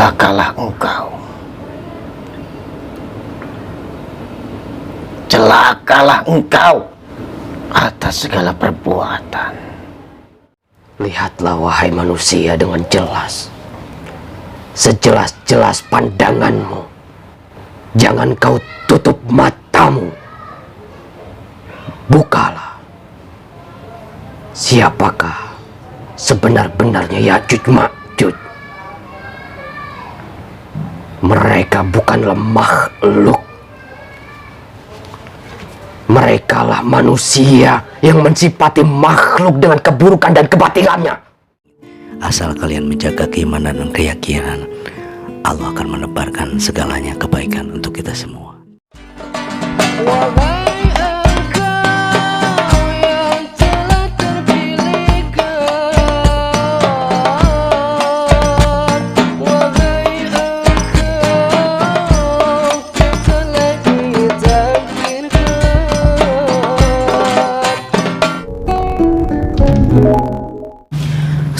celakalah engkau. Celakalah engkau atas segala perbuatan. Lihatlah wahai manusia dengan jelas, sejelas-jelas pandanganmu. Jangan kau tutup matamu. Bukalah. Siapakah sebenar-benarnya Ya'juj Ma'juj? Mereka bukanlah makhluk. Merekalah manusia yang mensifati makhluk dengan keburukan dan kebatilannya. Asal kalian menjaga keimanan dan keyakinan, Allah akan menebarkan segalanya kebaikan untuk kita semua.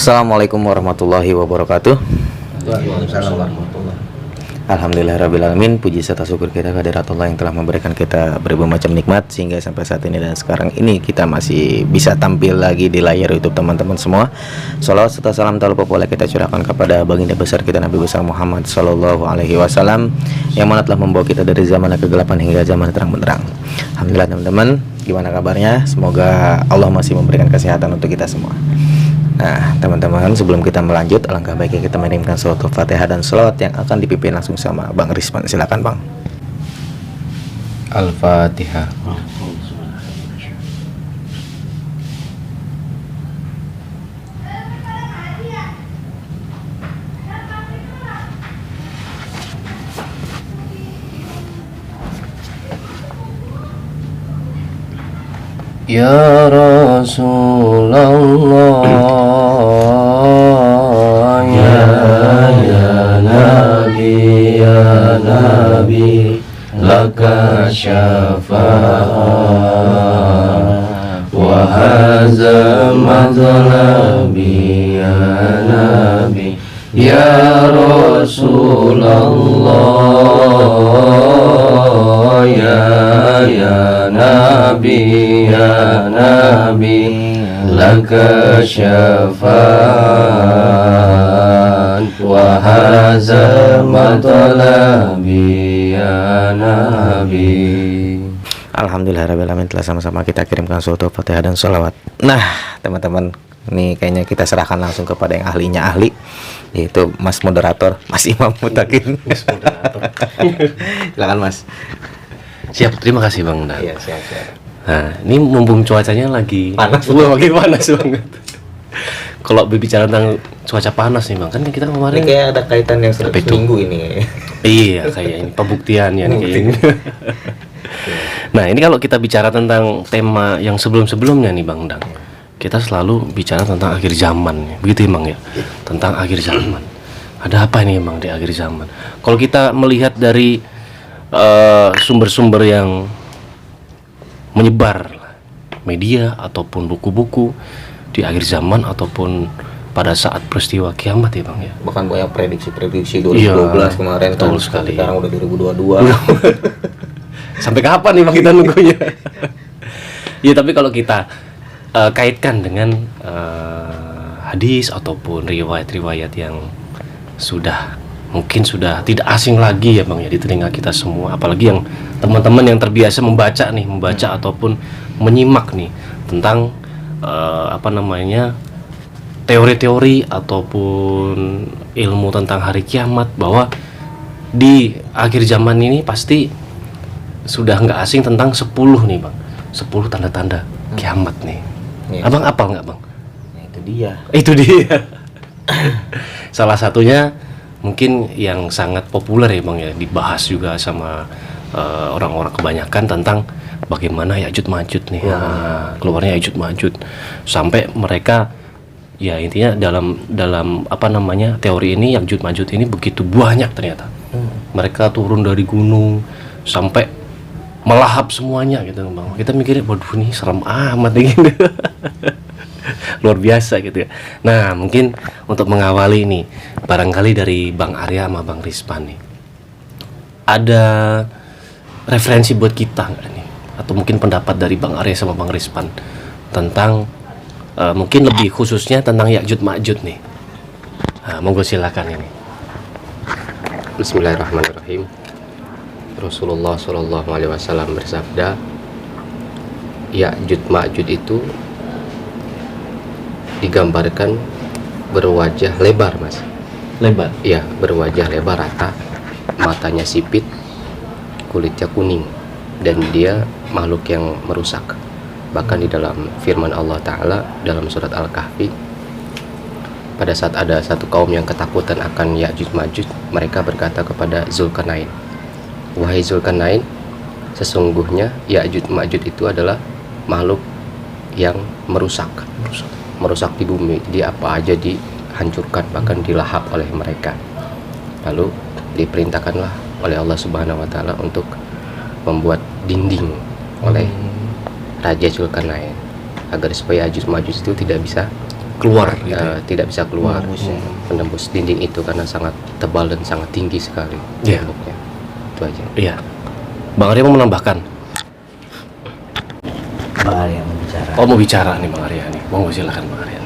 Assalamualaikum warahmatullahi wabarakatuh. Waalaikumsalam warahmatullahi. Alhamdulillahirrabbilalamin. Puji serta syukur kita kehadirat Allah yang telah memberikan kita berbagai macam nikmat sehingga sampai saat ini dan sekarang ini kita masih bisa tampil lagi di layar YouTube teman-teman semua. Salawat serta salam tak lupa pula kita curahkan kepada baginda besar kita Nabi besar Muhammad Sallallahu Alaihi Wasallam yang mana telah membawa kita dari zaman kegelapan hingga zaman terang benderang. Alhamdulillah teman-teman, gimana kabarnya? Semoga Allah masih memberikan kesehatan untuk kita semua. Nah teman-teman, sebelum kita melanjut, alangkah baiknya kita mengirimkan suratul Fatihah dan sholawat yang akan dipimpin langsung sama Bang Rizman. Silakan Bang. Al-Fatihah. Ya Rasulullah, ya Nabi, laka syafa'ah wa hadza matlabi ya Nabi, ya Rasulullah, ya Nabi, laka syafa'an wa hadza matlabi ya Nabi. Alhamdulillahirrahmanirrahim, telah sama-sama kita kirimkan suratul Fatihah dan sholawat. Nah teman-teman, ini kayaknya kita serahkan langsung kepada yang ahli, yaitu Mas Moderator, Mas Imam Mutakin. Mas Moderator. Silakan Mas. Siap, terima kasih Bang Dan. Iya, siap. Nah, ini mumpung cuacanya lagi Panas. lagi panas banget. Kalau berbicara tentang cuaca panas nih Bang, kan kita Ini kemarin kayak ada kaitan yang Apa itu? seminggu ini. iya kayak ini pembuktiannya nih kayak ini. Nah, ini kalau kita bicara tentang tema yang sebelum-sebelumnya nih Bang Dang, kita selalu bicara tentang akhir zaman, begitu Bang ya? Tentang akhir zaman. Ada apa ini Bang di akhir zaman? Kalau kita melihat dari sumber-sumber yang menyebar media ataupun buku-buku di akhir zaman ataupun pada saat peristiwa kiamat ya Bang ya. Bahkan banyak prediksi 2012 kemarin betul kan, sekali. sekarang udah 2022. Sampai kapan nih Bang kita nunggunya? Ya tapi kalau kita kaitkan dengan hadis ataupun riwayat-riwayat yang mungkin sudah tidak asing lagi ya Bang ya di telinga kita semua, apalagi yang teman-teman yang terbiasa membaca ataupun menyimak nih tentang teori-teori ataupun ilmu tentang hari kiamat, bahwa di akhir zaman ini pasti sudah nggak asing tentang 10 nih Bang, 10 tanda-tanda kiamat nih. Iya. Abang apal nggak Bang? Nah, itu dia. Salah satunya mungkin yang sangat populer ya Bang ya, dibahas juga sama orang-orang kebanyakan tentang bagaimana Ya'juj Ma'juj nih. Nah, keluarnya Ya'juj Ma'juj sampai mereka ya intinya dalam teori ini Ya'juj Ma'juj ini begitu banyak ternyata. Mereka turun dari gunung sampai melahap semuanya gitu Bang. Kita mikirnya waduh nih serem amat nih gitu. luar biasa gitu ya. Nah, mungkin untuk mengawali ini, barangkali dari Bang Arya sama Bang Rispan nih, ada referensi buat kita nggak nih? Atau mungkin pendapat dari Bang Arya sama Bang Rispan tentang mungkin lebih khususnya tentang Ya'juj Ma'juj nih. Nah, monggo silakan ini. Bismillahirrahmanirrahim. Rasulullah Shallallahu Alaihi Wasallam bersabda, Ya'juj Ma'juj itu digambarkan berwajah lebar, Mas. Lebar. Iya, berwajah lebar rata, matanya sipit, kulitnya kuning, dan dia makhluk yang merusak. Bahkan di dalam firman Allah Ta'ala dalam surat Al-Kahfi, pada saat ada satu kaum yang ketakutan akan Ya'juj Ma'juj, mereka berkata kepada Zulkarnain, wahai Zulkarnain, sesungguhnya Ya'juj Ma'juj itu adalah makhluk yang merusak di bumi. Jadi apa aja dihancurkan, bahkan dilahap oleh mereka. Lalu diperintahkanlah oleh Allah Subhanahu wa Ta'ala untuk membuat dinding oleh Raja Zulkarnain agar supaya Ya'juj Ma'juj itu tidak bisa Keluar gitu ya. tidak bisa keluar, menembus dinding itu karena sangat tebal dan sangat tinggi sekali temboknya. Itu aja. Iya. Bang Arya mau menambahkan? Bang Arya membicara. Oh, mau bicara nih Bang Arya nih. Monggo silakan Bang Arya.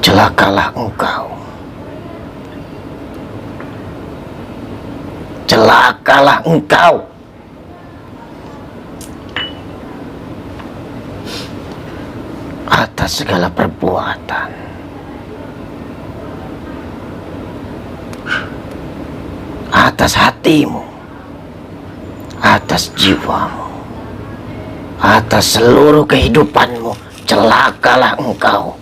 Celakalah engkau. Celakalah engkau. Atas segala perbuatan. Atas hatimu. Atas jiwamu. Atas seluruh kehidupanmu. Celakalah engkau.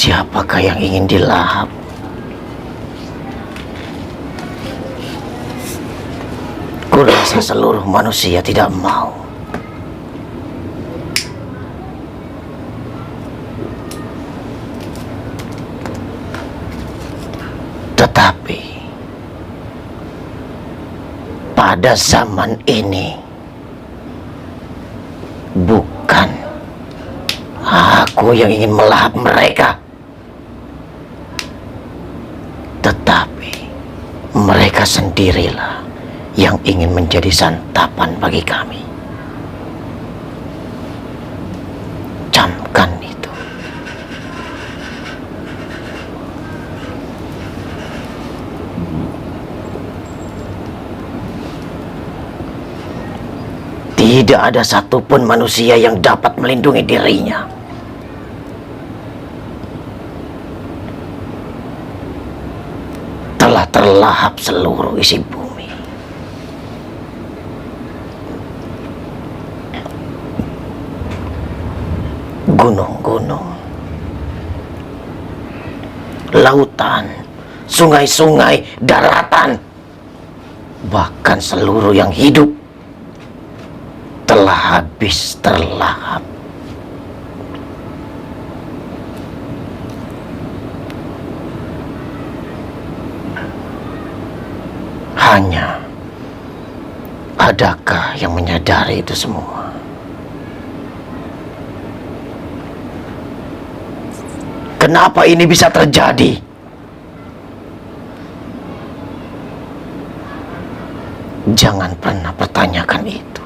Siapakah yang ingin dilahap? Kurasa seluruh manusia tidak mau. Tetapi pada zaman ini bukan aku yang ingin melahap mereka, tetapi mereka sendirilah yang ingin menjadi santapan bagi kami. Camkan itu. Tidak ada satupun manusia yang dapat melindungi dirinya. Telah terlahap seluruh isi bumi. Gunung-gunung, lautan, sungai-sungai, daratan, bahkan seluruh yang hidup telah habis terlahap. Hanya, adakah yang menyadari itu semua? Kenapa ini bisa terjadi? Jangan pernah pertanyakan itu.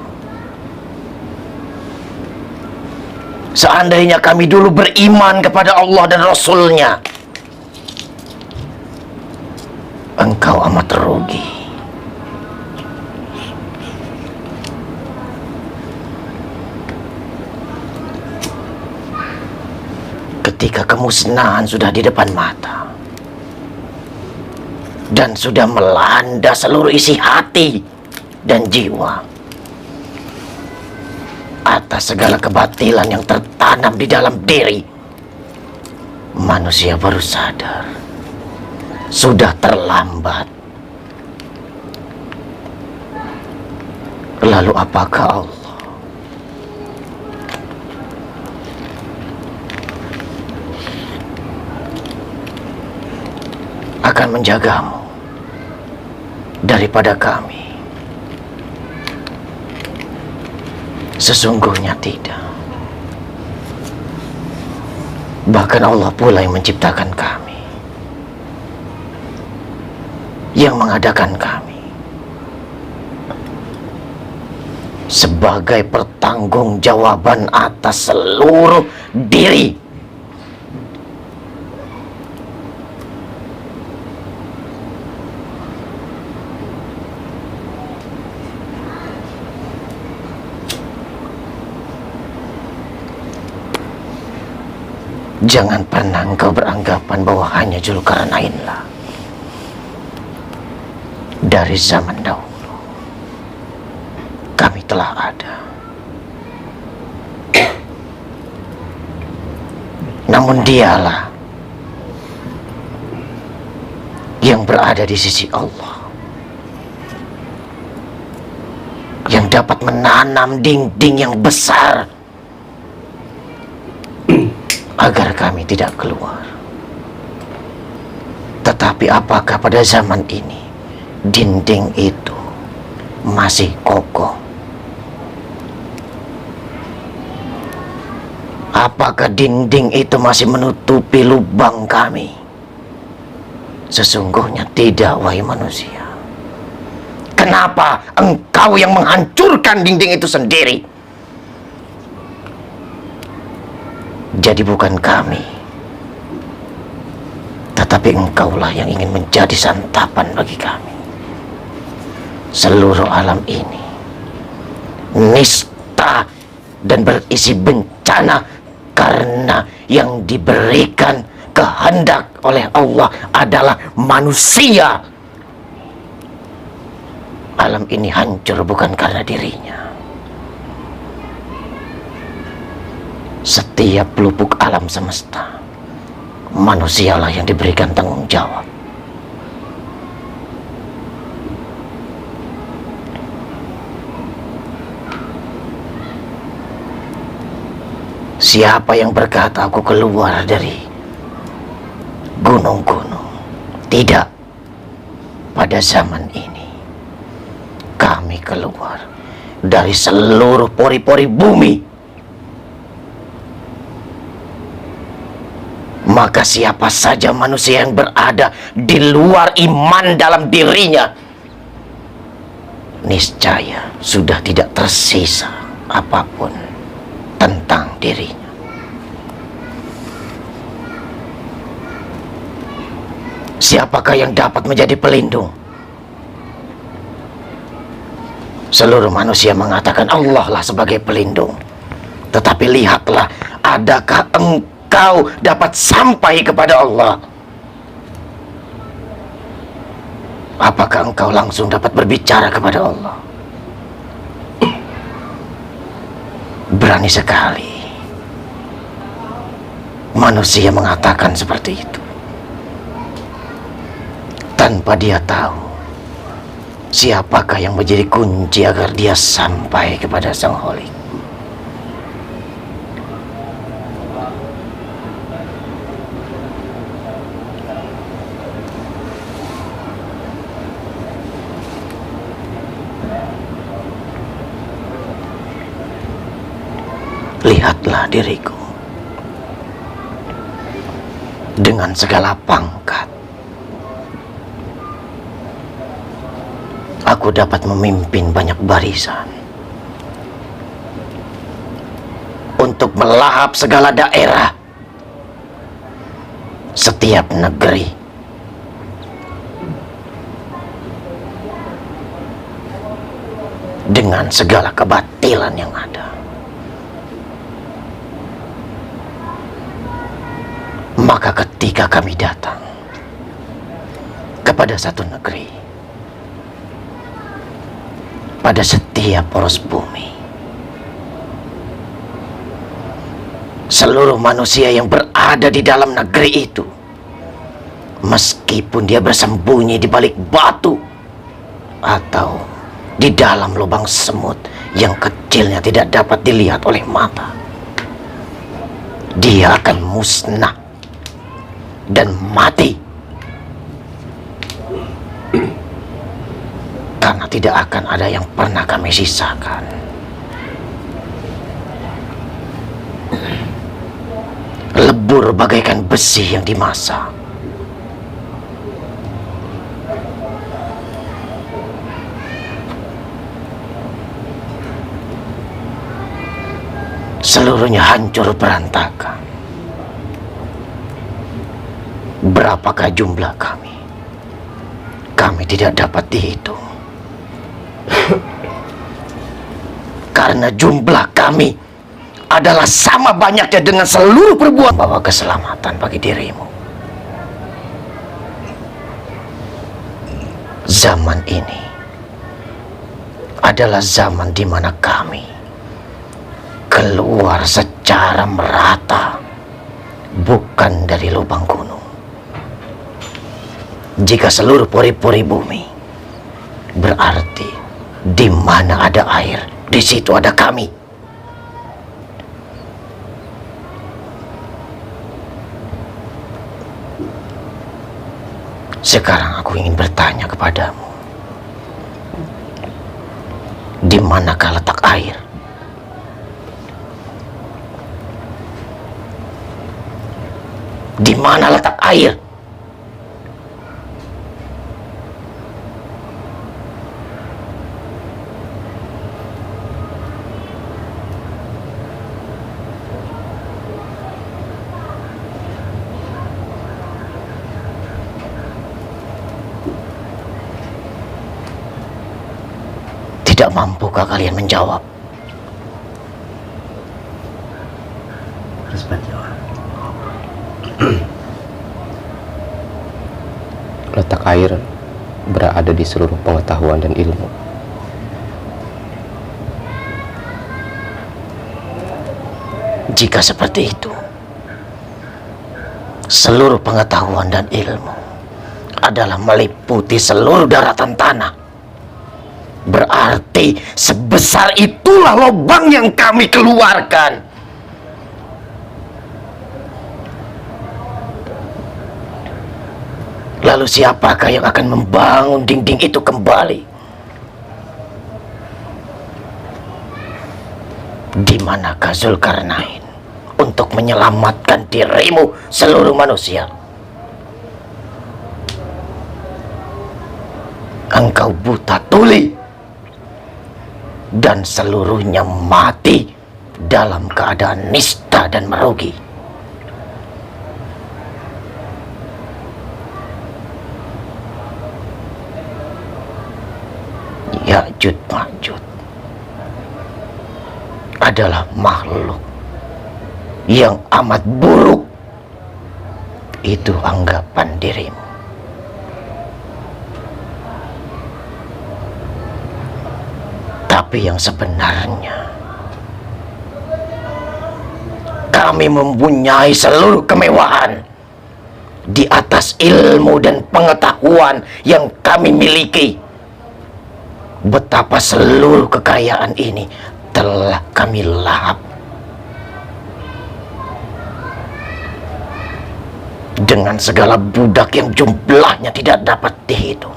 Seandainya kami dulu beriman kepada Allah dan Rasul-Nya, engkau amat rugi. Ketika kemusnahan sudah di depan mata dan sudah melanda seluruh isi hati dan jiwa, atas segala kebatilan yang tertanam di dalam diri, manusia baru sadar sudah terlambat. Lalu apakah Allah akan menjagamu daripada kami. Sesungguhnya tidak. Bahkan Allah pula yang menciptakan kami, yang mengadakan kami sebagai pertanggungjawaban atas seluruh diri. Jangan pernah engkau beranggapan bahwa hanya Zulkarnainlah dari zaman dahulu kami telah ada. Namun dialah yang berada di sisi Allah, yang dapat menanam dinding yang besar agar kami tidak keluar. Tetapi apakah pada zaman ini dinding itu masih kokoh? Apakah dinding itu masih menutupi lubang kami? Sesungguhnya tidak, wahai manusia. Kenapa engkau yang menghancurkan dinding itu sendiri? Jadi bukan kami, tetapi engkaulah yang ingin menjadi santapan bagi kami. Seluruh alam ini nista dan berisi bencana karena yang diberikan kehendak oleh Allah adalah manusia. Alam ini hancur bukan karena dirinya. Setiap lubuk alam semesta, manusialah yang diberikan tanggung jawab. Siapa yang berkata aku keluar dari gunung-gunung? Tidak. Pada zaman ini kami keluar dari seluruh pori-pori bumi. Maka siapa saja manusia yang berada di luar iman dalam dirinya, niscaya sudah tidak tersisa apapun tentang dirinya. Siapakah yang dapat menjadi pelindung? Seluruh manusia mengatakan Allah lah sebagai pelindung. Tetapi lihatlah, adakah engkau dapat sampai kepada Allah? Apakah engkau langsung dapat berbicara kepada Allah? Berani sekali manusia mengatakan seperti itu, tanpa dia tahu siapakah yang menjadi kunci agar dia sampai kepada Sang Holik. Lihatlah diriku dengan segala pangkat. Aku dapat memimpin banyak barisan untuk melahap segala daerah, setiap negeri, dengan segala kebatilan yang ada. Maka ketika kami datang kepada satu negeri, pada setiap poros bumi, seluruh manusia yang berada di dalam negeri itu, meskipun dia bersembunyi di balik batu atau di dalam lubang semut yang kecilnya tidak dapat dilihat oleh mata, dia akan musnah dan mati Karena tidak akan ada yang pernah kami sisakan. Lebur bagaikan besi yang dimasak. Seluruhnya hancur berantakan. Berapakah jumlah kami? Kami tidak dapat dihitung. Karena jumlah kami adalah sama banyaknya dengan seluruh perbuatan. Bawa keselamatan bagi dirimu. Zaman ini adalah zaman di mana kami keluar secara merata, bukan dari lubang gunung. Jika seluruh pori-pori bumi, berarti di mana ada air, di situ ada kami. Sekarang aku ingin bertanya kepadamu, di manakah letak air? Di mana letak air? Tidak mampukah kalian menjawab? Harus menjawab. Letak air berada di seluruh pengetahuan dan ilmu. Jika seperti itu, seluruh pengetahuan dan ilmu adalah meliputi seluruh daratan tanah. Berarti sebesar itulah lubang yang kami keluarkan. Lalu siapakah yang akan membangun dinding itu kembali? Di manakah Zulkarnain untuk menyelamatkan dirimu seluruh manusia? Engkau buta tuli dan seluruhnya mati dalam keadaan nista dan merugi. Ya'juj Ma'juj adalah makhluk yang amat buruk. Itu anggapan dirimu. Tapi yang sebenarnya, kami mempunyai seluruh kemewahan di atas ilmu dan pengetahuan yang kami miliki. Betapa seluruh kekayaan ini telah kami lahap dengan segala budak yang jumlahnya tidak dapat dihitung.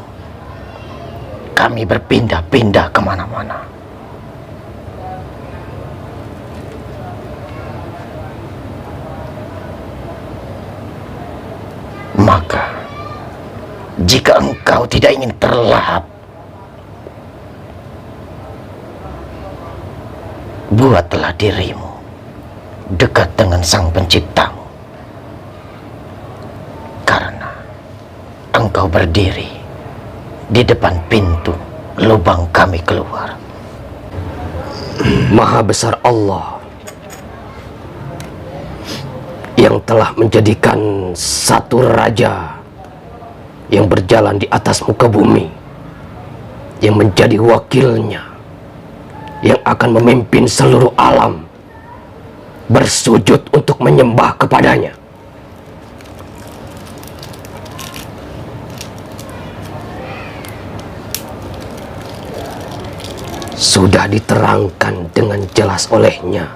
Kami berpindah-pindah kemana-mana. Maka, jika engkau tidak ingin terlahap, buatlah dirimu dekat dengan Sang Penciptamu. Karena engkau berdiri di depan pintu lubang kami keluar. Maha besar Allah yang telah menjadikan satu raja yang berjalan di atas muka bumi, yang menjadi wakilnya, yang akan memimpin seluruh alam bersujud untuk menyembah kepadanya. Sudah diterangkan dengan jelas olehnya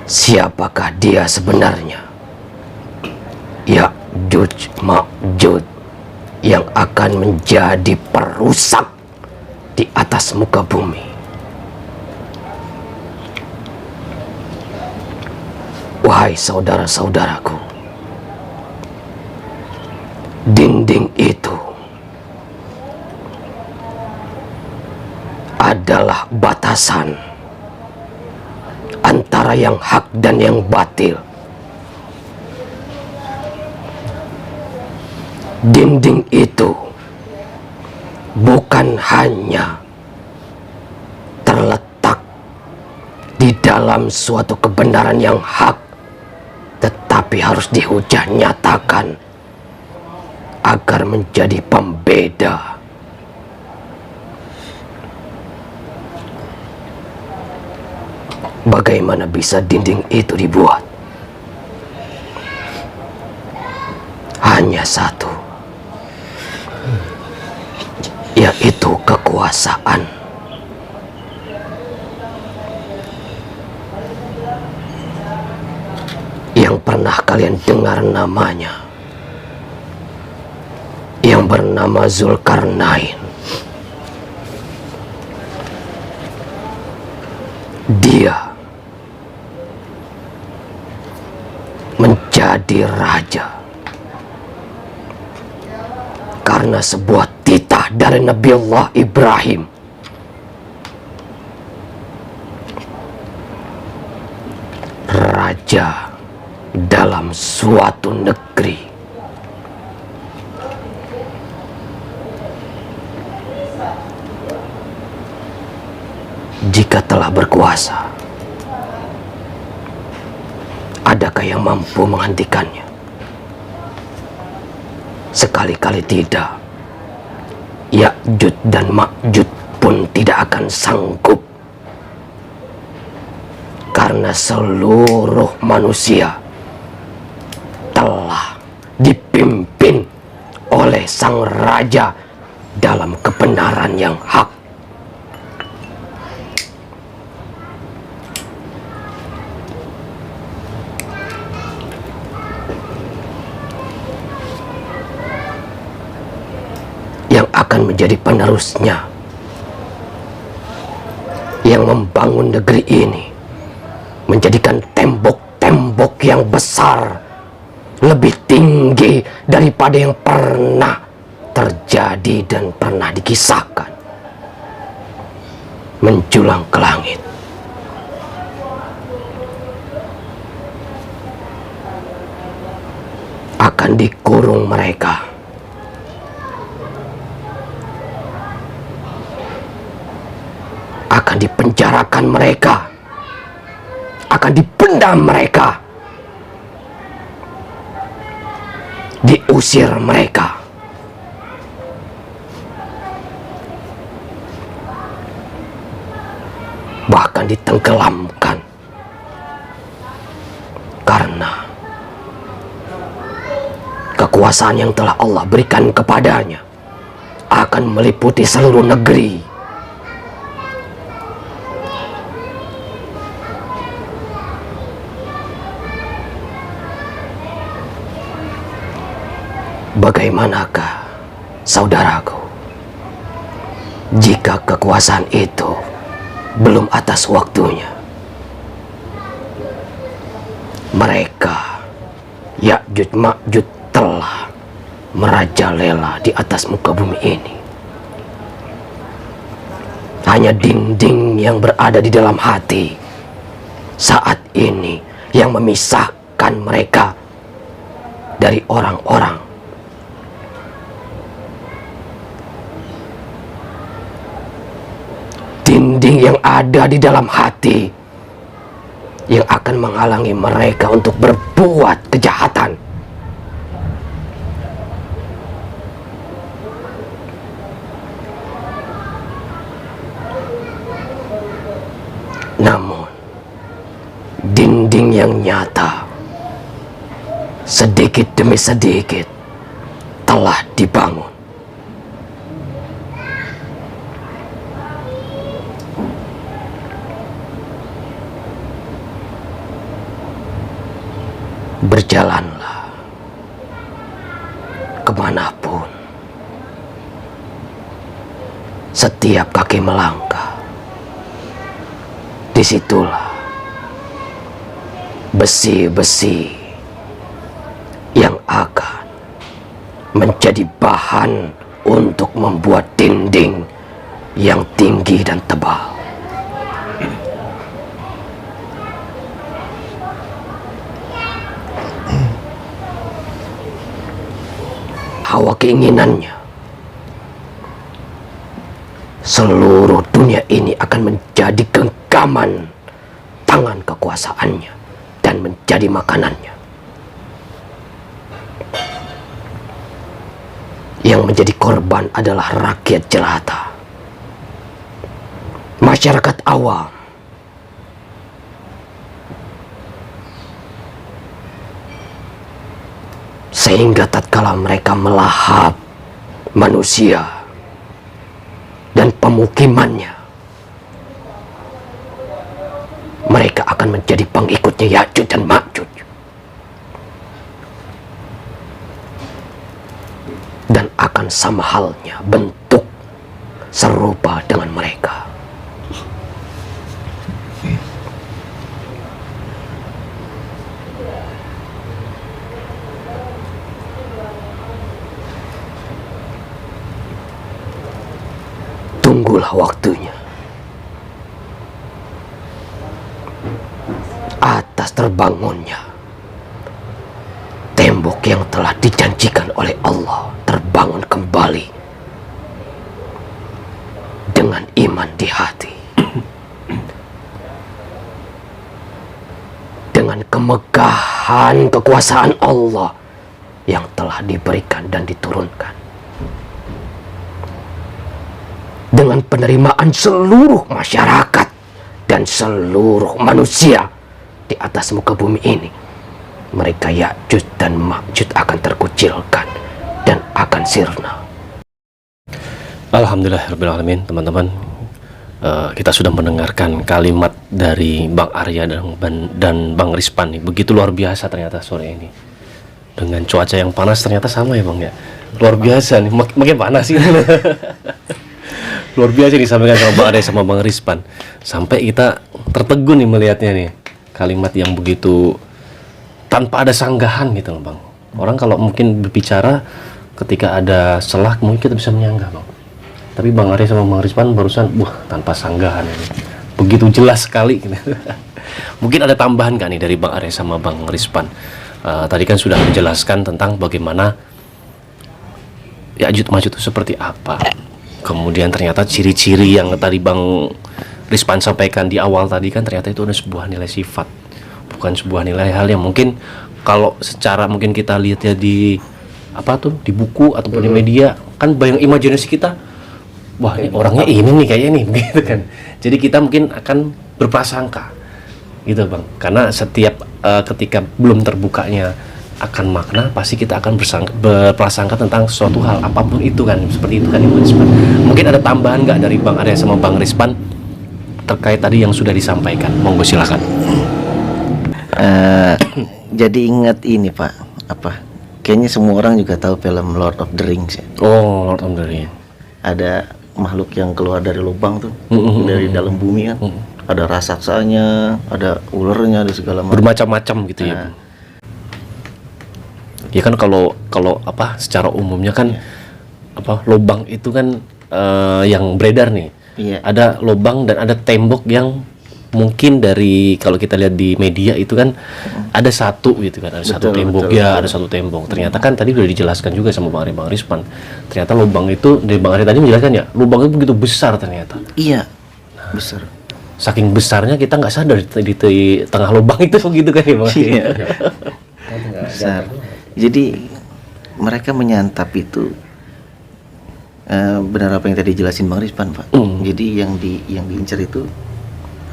siapakah dia sebenarnya. Ya'juj Ma'juj yang akan menjadi perusak di atas muka bumi. Wahai saudara-saudaraku, dinding itu adalah batasan antara yang hak dan yang batil. Dinding itu bukan hanya terletak di dalam suatu kebenaran yang hak, tetapi harus dihujah nyatakan agar menjadi pembeda. Bagaimana bisa dinding itu dibuat? Hanya satu, yaitu kekuasaan. Yang pernah kalian dengar namanya, yang bernama Zulkarnain. Dia menjadi raja karena sebuah titah dari Nabi Allah Ibrahim. Raja dalam suatu negeri. Jika telah berkuasa, adakah yang mampu menghentikannya? Sekali-kali tidak. Ya'juj dan Ma'juj pun tidak akan sanggup, karena seluruh manusia telah dipimpin oleh sang raja dalam kebenaran yang hak. Yang akan menjadi penerusnya, yang membangun negeri ini, menjadikan tembok-tembok yang besar, lebih tinggi daripada yang pernah terjadi dan pernah dikisahkan, menjulang ke langit. Akan dikurung mereka, akan dipenjarakan mereka, akan dipendam mereka, diusir mereka, bahkan ditenggelamkan, karena kekuasaan yang telah Allah berikan kepadanya akan meliputi seluruh negeri. Bagaimanakah, saudaraku, jika kekuasaan itu belum atas waktunya? Mereka, Ya'juj Ma'juj, telah merajalela di atas muka bumi ini. Hanya dinding yang berada di dalam hati saat ini yang memisahkan mereka dari orang-orang. Dinding yang ada di dalam hati yang akan menghalangi mereka untuk berbuat kejahatan. Namun dinding yang nyata sedikit demi sedikit telah dibangun. Berjalanlah kemanapun setiap kaki melangkah, disitulah besi-besi yang akan menjadi bahan untuk membuat dinding yang tinggi dan tebal. Hawa keinginannya, seluruh dunia ini akan menjadi genggaman tangan kekuasaannya dan menjadi makanannya. Yang menjadi korban adalah rakyat jelata, masyarakat awam. Sehingga tatkala mereka melahap manusia dan pemukimannya, mereka akan menjadi pengikutnya Ya'juj dan Ma'juj. Dan akan sama halnya bentuk serupa dengan mereka. Tunggulah waktunya. Atas terbangunnya tembok yang telah dijanjikan oleh Allah terbangun kembali dengan iman di hati, dengan kemegahan kekuasaan Allah yang telah diberikan dan diturunkan, dengan penerimaan seluruh masyarakat dan seluruh manusia di atas muka bumi ini. Mereka Ya'juj dan Ma'juj akan terkucilkan dan akan sirna. Alhamdulillahirrahmanirrahim, teman-teman. Kita sudah mendengarkan kalimat dari Bang Arya dan Bang Rispan nih. Begitu luar biasa ternyata sore ini. Dengan cuaca yang panas ternyata sama ya Bang ya. Luar biasa nih, makin panas sih. Luar biasa disampaikan sama Bang Arya sama Bang Rispan. Sampai kita tertegun nih melihatnya nih. Kalimat yang begitu tanpa ada sanggahan gitu loh Bang. Orang kalau mungkin berbicara ketika ada celah mungkin kita bisa menyanggah Bang. Tapi Bang Arya sama Bang Rispan barusan tanpa sanggahan ini. Begitu jelas sekali gitu. Mungkin ada tambahan gak nih dari Bang Arya sama Bang Rispan? Tadi kan sudah menjelaskan tentang bagaimana Ya'juj Ma'juj itu seperti apa. Kemudian ternyata ciri-ciri yang tadi Bang Rispan sampaikan di awal tadi kan ternyata itu ada sebuah nilai sifat, bukan sebuah nilai hal yang mungkin kalau secara mungkin kita lihat ya di di buku ataupun di media kan bayang imajinasi kita, wah ini orangnya ini nih kayaknya nih gitu kan. Jadi kita mungkin akan berprasangka gitu Bang, karena setiap ketika belum terbukanya akan makna pasti kita akan berprasangka tentang suatu hal apapun itu kan, seperti itu kan Bang Rispan. Mungkin ada tambahan nggak dari Bang Arya sama Bang Rispan terkait tadi yang sudah disampaikan? Monggo silakan. Jadi ingat ini Pak, kayaknya semua orang juga tahu film Lord of the Rings ya. Oh, Lord of the Rings. Ada makhluk yang keluar dari lubang tuh, dari dalam bumi kan. Ada raksasanya, ada ularnya, ada segala macam. Bermacam-macam gitu ya. Ya kan kalau secara umumnya kan lubang itu kan yang beredar nih. Iya. Ada lubang dan ada tembok yang mungkin dari kalau kita lihat di media itu kan ada satu gitu kan, ada satu tembok ya, ada satu tembok. Ternyata kan tadi udah dijelaskan juga sama Bang Rispan. Ternyata lubang itu dari Bang Arya tadi menjelaskan ya, lubang itu begitu besar ternyata. Iya, besar. Saking besarnya kita nggak sadar di tengah lubang itu begitu kan ya Bang. Iya. Besar. Jadi mereka menyantap itu benar apa yang tadi jelasin Bang Rispan Pak. Jadi yang diincar itu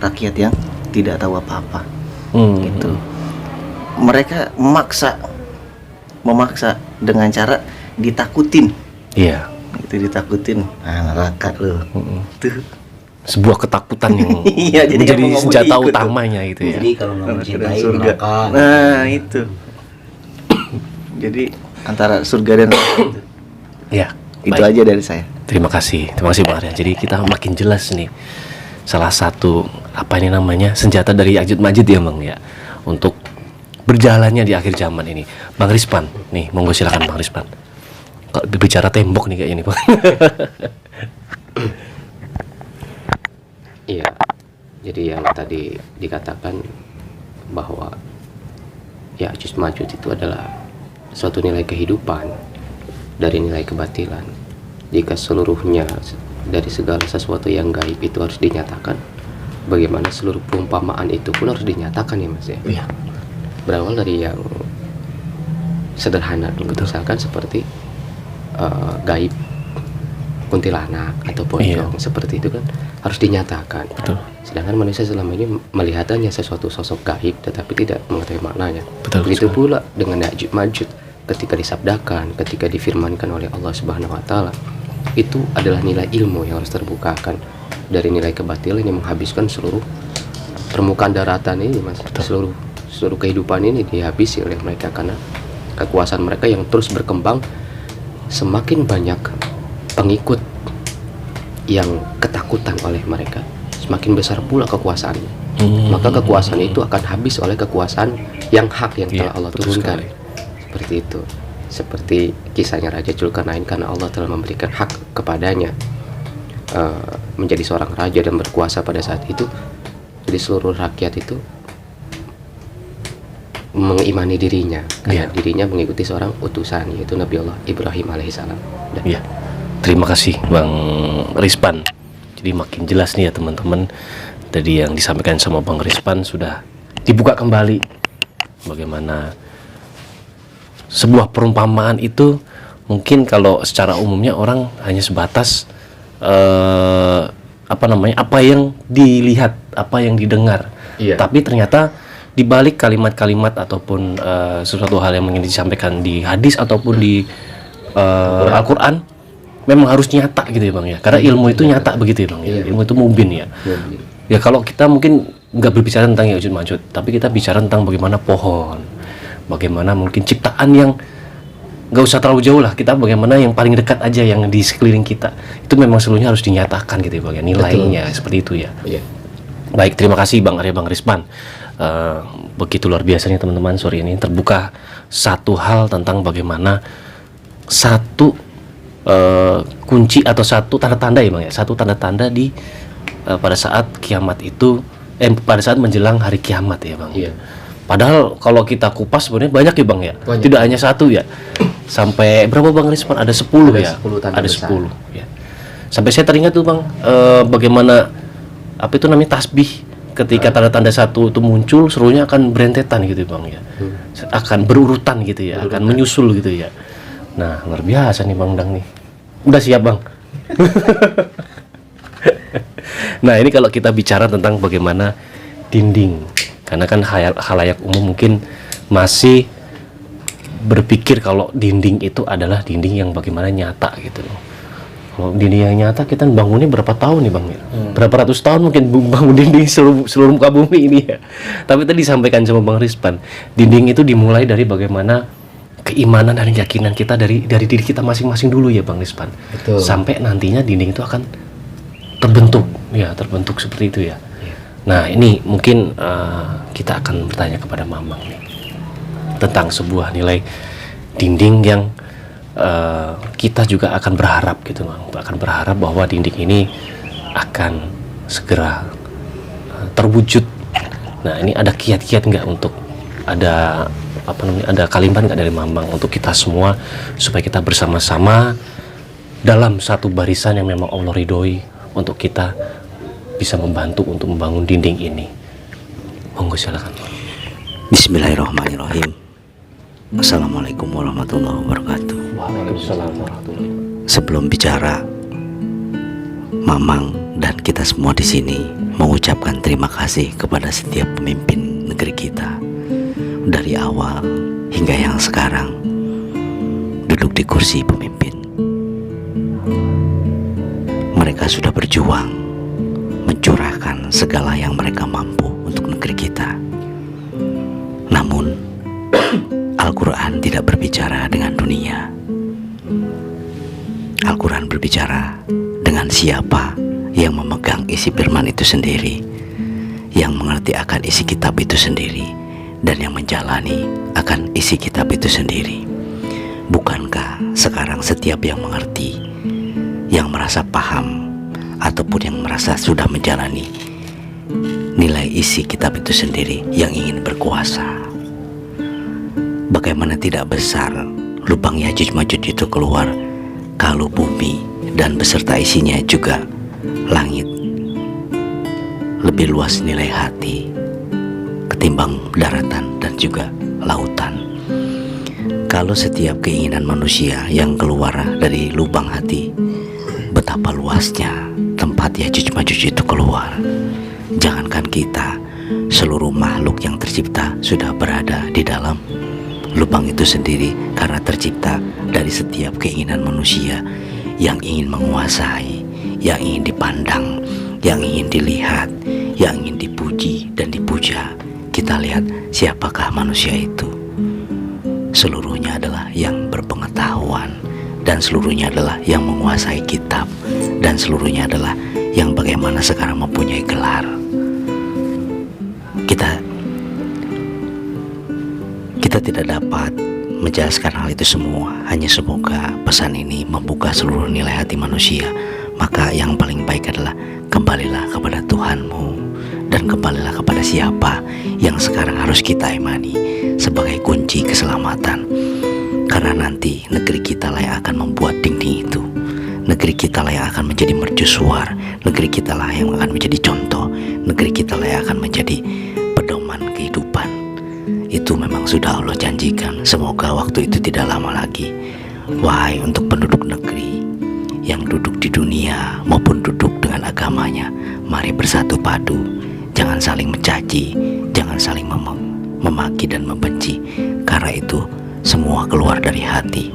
rakyat yang tidak tahu apa-apa. Gitu. Mereka memaksa dengan cara ditakutin. Iya. Itu ditakutin. Neraka loh. Tuh. Sebuah ketakutan yang iya, menjadi senjata utamanya gitu ya. Jadi kalau nggak mencintai surga. neraka. Nah itu. Jadi antara surga dan neraka itu. Ya. Itu baik. aja dari saya. Terima kasih Bang Arya. Jadi kita makin jelas nih salah satu apa ini namanya senjata dari Ya'juj Ma'juj ya Bang ya, untuk berjalannya di akhir zaman ini. Bang Rispan, nih monggo silakan Bang Rispan. Kok bicara tembok nih kayaknya nih Bang. Iya, jadi yang tadi dikatakan bahwa Ya'juj Ma'juj itu adalah suatu nilai kehidupan dari nilai kebatilan. Jika seluruhnya dari segala sesuatu yang gaib itu harus dinyatakan, bagaimana seluruh perumpamaan itu pun harus dinyatakan ya Mas ya. Iya. Berawal dari yang sederhana dulu, misalkan seperti gaib, kuntilanak atau pocong, seperti itu kan harus dinyatakan. Betul. Sedangkan manusia selama ini melihatannya sesuatu sosok gaib tetapi tidak mengetahui maknanya. Betul, Begitu betul. pula dengan Ya'juj Ma'juj, ketika disabdakan, ketika difirmankan oleh Allah Subhanahu wa taala, itu adalah nilai ilmu yang harus terbukakan dari nilai kebatilan yang menghabiskan seluruh permukaan daratan ini Mas. Seluruh kehidupan ini dihabisi oleh mereka karena kekuasaan mereka yang terus berkembang. Semakin banyak pengikut yang ketakutan oleh mereka, semakin besar pula kekuasaannya. Maka kekuasaan itu akan habis oleh kekuasaan yang hak yang telah Allah turunkan. Seperti itu. Seperti kisahnya Raja Zulkarnain, karena Allah telah memberikan hak kepadanya menjadi seorang raja dan berkuasa pada saat itu. Jadi seluruh rakyat itu mengimani dirinya karena dirinya mengikuti seorang utusan, yaitu Nabi Allah Ibrahim alaihissalam. Iya. Terima kasih Bang Rispan. Jadi makin jelas nih ya teman-teman. Tadi yang disampaikan sama Bang Rispan sudah dibuka kembali bagaimana sebuah perumpamaan itu mungkin kalau secara umumnya orang hanya sebatas apa yang dilihat, apa yang didengar. Iya. Tapi ternyata di balik kalimat-kalimat ataupun sesuatu hal yang ingin disampaikan di hadis ataupun di Al-Quran memang harus nyata gitu ya Bang ya. Karena ilmu itu nyata begitu ya Bang ya. Ilmu itu mubin ya. Ya kalau kita mungkin nggak berbicara tentang Ya'juj Ma'juj, tapi kita bicara tentang bagaimana pohon, bagaimana mungkin ciptaan yang nggak usah terlalu jauh lah, kita bagaimana yang paling dekat aja yang di sekeliling kita itu memang seluruhnya harus dinyatakan gitu ya Bang ya, nilainya. Betul. Seperti itu ya. Iya. Baik, terima kasih Bang Arya, Bang Rispan. Begitu luar biasanya teman-teman, sore ini terbuka satu hal tentang bagaimana satu kunci atau satu tanda-tanda ya Bang ya, satu tanda-tanda di pada saat kiamat itu, pada saat menjelang hari kiamat ya Bang. Iya. Padahal kalau kita kupas sebenarnya banyak ya Bang ya, tidak hanya satu ya. Sampai berapa Bang Rispan? Ada 10 ya. 10 tanda ada besar. 10 ya. Sampai saya teringat tuh Bang, bagaimana apa itu namanya tasbih. Ketika tanda-tanda satu itu muncul, seluruhnya akan berentetan gitu Bang ya. Akan berurutan gitu ya, akan menyusul gitu ya. Nah, luar biasa nih Bang Dang nih. Udah siap Bang? Nah, ini kalau kita bicara tentang bagaimana dinding. Karena kan khalayak umum mungkin masih berpikir kalau dinding itu adalah dinding yang bagaimana nyata gitu loh. Kalau dinding yang nyata, kita bangunnya berapa tahun nih Bang ya? Berapa ratus tahun mungkin bangun dinding seluruh muka bumi ini ya. Tapi tadi disampaikan sama Bang Rispan, dinding itu dimulai dari bagaimana keimanan dan keyakinan kita dari diri kita masing-masing dulu ya Bang Rispan. Betul. Sampai nantinya dinding itu akan terbentuk seperti itu ya. Nah, ini mungkin kita akan bertanya kepada Mamang nih tentang sebuah nilai dinding yang kita juga akan berharap gitu Bang, akan berharap bahwa dinding ini akan segera terwujud. Nah, ini ada kiat-kiat nggak untuk ada ada kalimat nggak dari Mamang untuk kita semua supaya kita bersama-sama dalam satu barisan yang memang Allah ridhoi untuk kita bisa membantu untuk membangun dinding ini. Monggo silakan. Bismillahirrahmanirrahim. Assalamualaikum warahmatullahi wabarakatuh. Waalaikumsalam warahmatullahi wabarakatuh. Sebelum bicara, Mamang dan kita semua di sini mengucapkan terima kasih kepada setiap pemimpin negeri kita dari awal hingga yang sekarang duduk di kursi pemimpin. Mereka sudah berjuang mencurahkan segala yang mereka mampu untuk negeri kita. Namun Al-Quran tidak berbicara dengan dunia. Al-Quran berbicara dengan siapa yang memegang isi firman itu sendiri, yang mengerti akan isi kitab itu sendiri, dan yang menjalani akan isi kitab itu sendiri. Bukankah sekarang setiap yang mengerti, yang merasa paham, ataupun yang merasa sudah menjalani nilai isi kitab itu sendiri, yang ingin berkuasa? Bagaimana tidak besar lubang Yajuj Majuj itu keluar kalau bumi dan beserta isinya juga langit lebih luas nilai hati ketimbang daratan dan juga lautan. Kalau setiap keinginan manusia yang keluar dari lubang hati, betapa luasnya tempat Yajuj Majuj itu keluar. Jangankan kita, seluruh makhluk yang tercipta sudah berada di dalam lubang itu sendiri, karena tercipta dari setiap keinginan manusia yang ingin menguasai, yang ingin dipandang, yang ingin dilihat, yang ingin dipuji dan dipuja. Kita lihat siapakah manusia itu. Seluruhnya adalah yang berpengetahuan, dan seluruhnya adalah yang menguasai kitab, dan seluruhnya adalah yang bagaimana sekarang mempunyai gelar. Kita tidak dapat menjelaskan hal itu semua. Hanya semoga pesan ini membuka seluruh nilai hati manusia. Maka yang paling baik adalah kembalilah kepada Tuhanmu, dan kembalilah kepada siapa yang sekarang harus kita imani sebagai kunci keselamatan. Karena nanti negeri kita lah yang akan membuat dinding itu. Negeri kita lah yang akan menjadi mercusuar. Negeri kita lah yang akan menjadi contoh. Negeri kita lah yang akan menjadi pedoman kehidupan. Itu memang sudah Allah janjikan. Semoga waktu itu tidak lama lagi. Wahai untuk penduduk negeri yang duduk di dunia maupun duduk dengan agamanya, mari bersatu padu. Jangan saling mencaci, jangan saling memaki dan membenci, karena itu semua keluar dari hati.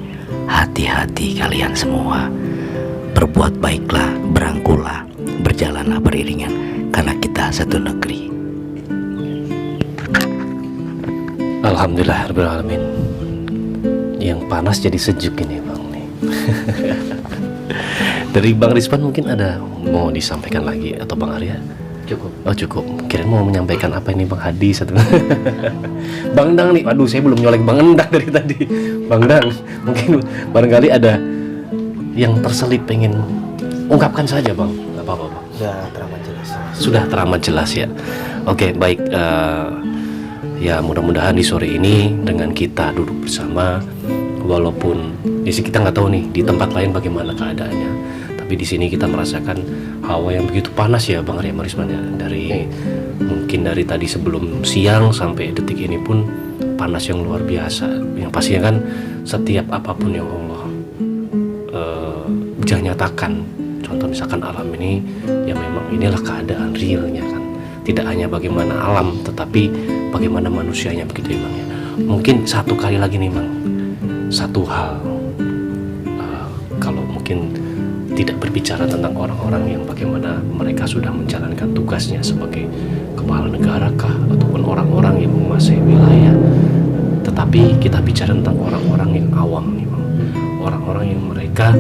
Hati-hati kalian semua. Berbuat baiklah, berangkulah, berjalanlah beriringan, karena kita satu negeri. Alhamdulillah Rabbil Alamin. Yang panas jadi sejuk ini Bang nih. Dari Bang Rizwan mungkin ada mau disampaikan lagi, atau Bang Arya? Cukup. Oh cukup. Kirain mau menyampaikan apa ini Bang Hadis atau Bang Dang nih. Waduh, saya belum nyolek Bang Endang dari tadi. Bang Dang, mungkin barangkali ada yang terselip pengen ungkapkan saja Bang. Gak apa-apa Bang. Sudah teramat jelas ya. Oke, baik. Ya mudah-mudahan di sore ini dengan kita duduk bersama, walaupun di sini kita nggak tahu nih di tempat lain bagaimana keadaannya, tapi di sini kita merasakan hawa yang begitu panas ya Bang Arya Marisman ya. Mungkin dari tadi sebelum siang sampai detik ini pun panas yang luar biasa. Yang pastinya kan setiap apapun yang Allah nyatakan, contoh misalkan alam ini ya memang inilah keadaan realnya kan. Tidak hanya bagaimana alam, tetapi bagaimana manusianya, begitu ya Bang ya. Mungkin satu kali lagi nih Bang, satu hal, kalau mungkin tidak berbicara tentang orang-orang yang bagaimana mereka sudah menjalankan tugasnya sebagai kepala negara kah, ataupun orang-orang yang menguasai wilayah, tetapi kita bicara tentang orang-orang yang awam nih Bang, orang-orang yang mereka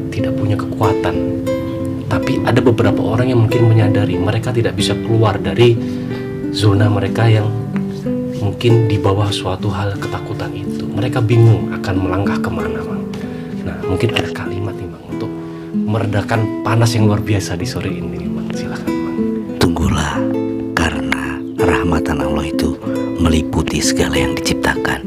tidak punya kekuatan. Tapi ada beberapa orang yang mungkin menyadari mereka tidak bisa keluar dari zona mereka yang mungkin di bawah suatu hal ketakutan itu. Mereka bingung akan melangkah kemana Bang. Nah mungkin ada kalimat nih Bang untuk meredakan panas yang luar biasa di sore ini Bang. Silakan Bang. Tunggulah, karena rahmatan Allah itu meliputi segala yang diciptakan,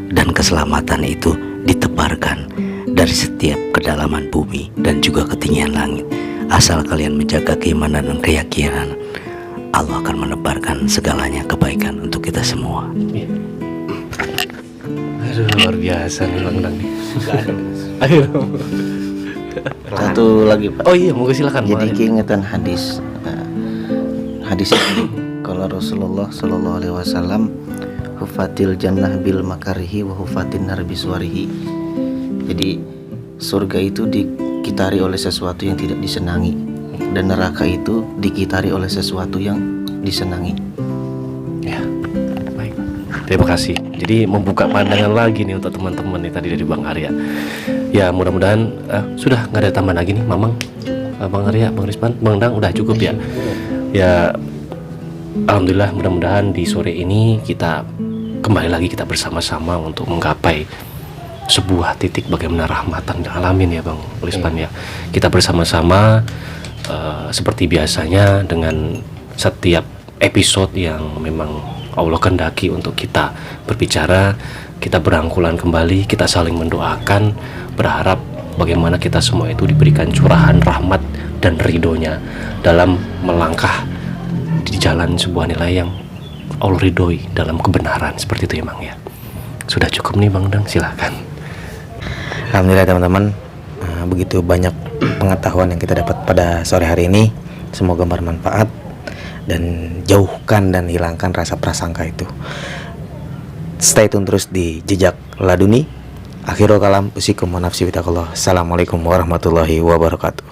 dan keselamatan itu ditebarkan dari setiap kedalaman bumi dan juga ketinggian langit. Asal kalian menjaga keimanan dan keyakinan, Allah akan menebarkan segalanya kebaikan untuk kita semua. Aduh luar biasa nih Bang Dang. Ayo. Satu lagi Pak. Oh iya, monggo silakan. Jadi keingetan hadis. Hadis ini kalau Rasulullah Shallallahu Alaihi Wasallam, hufatil jannah bil makarihi wa hufatin nar biswarihi. Jadi surga itu dikitari oleh sesuatu yang tidak disenangi, dan neraka itu dikitari oleh sesuatu yang disenangi. Ya, baik. Terima kasih. Jadi membuka pandangan lagi nih untuk teman-teman nih tadi dari Bang Arya. Ya mudah-mudahan sudah nggak ada tambahan lagi nih, Mamang, Bang Arya, Bang Risman, Bang Dang, udah cukup ya. Ya alhamdulillah, mudah-mudahan di sore ini kita kembali lagi kita bersama-sama untuk menggapai sebuah titik bagaimana rahmatan lil alamin ya Bang Risman ya. Kita bersama-sama seperti biasanya dengan setiap episode yang memang Allah kehendaki untuk kita berbicara, kita berangkulan kembali, kita saling mendoakan, berharap bagaimana kita semua itu diberikan curahan rahmat dan ridhonya dalam melangkah di jalan sebuah nilai yang Allah ridhoi dalam kebenaran, seperti itu ya Bang ya. Sudah cukup nih Bang Dang, silakan. Alhamdulillah teman-teman, begitu banyak pengetahuan yang kita dapat pada sore hari ini. Semoga bermanfaat dan jauhkan dan hilangkan rasa prasangka itu. Stay tune terus di Jejak Laduni. Akhirul kalam, usikum wa nafsi bitaqullah. Assalamualaikum warahmatullahi wabarakatuh.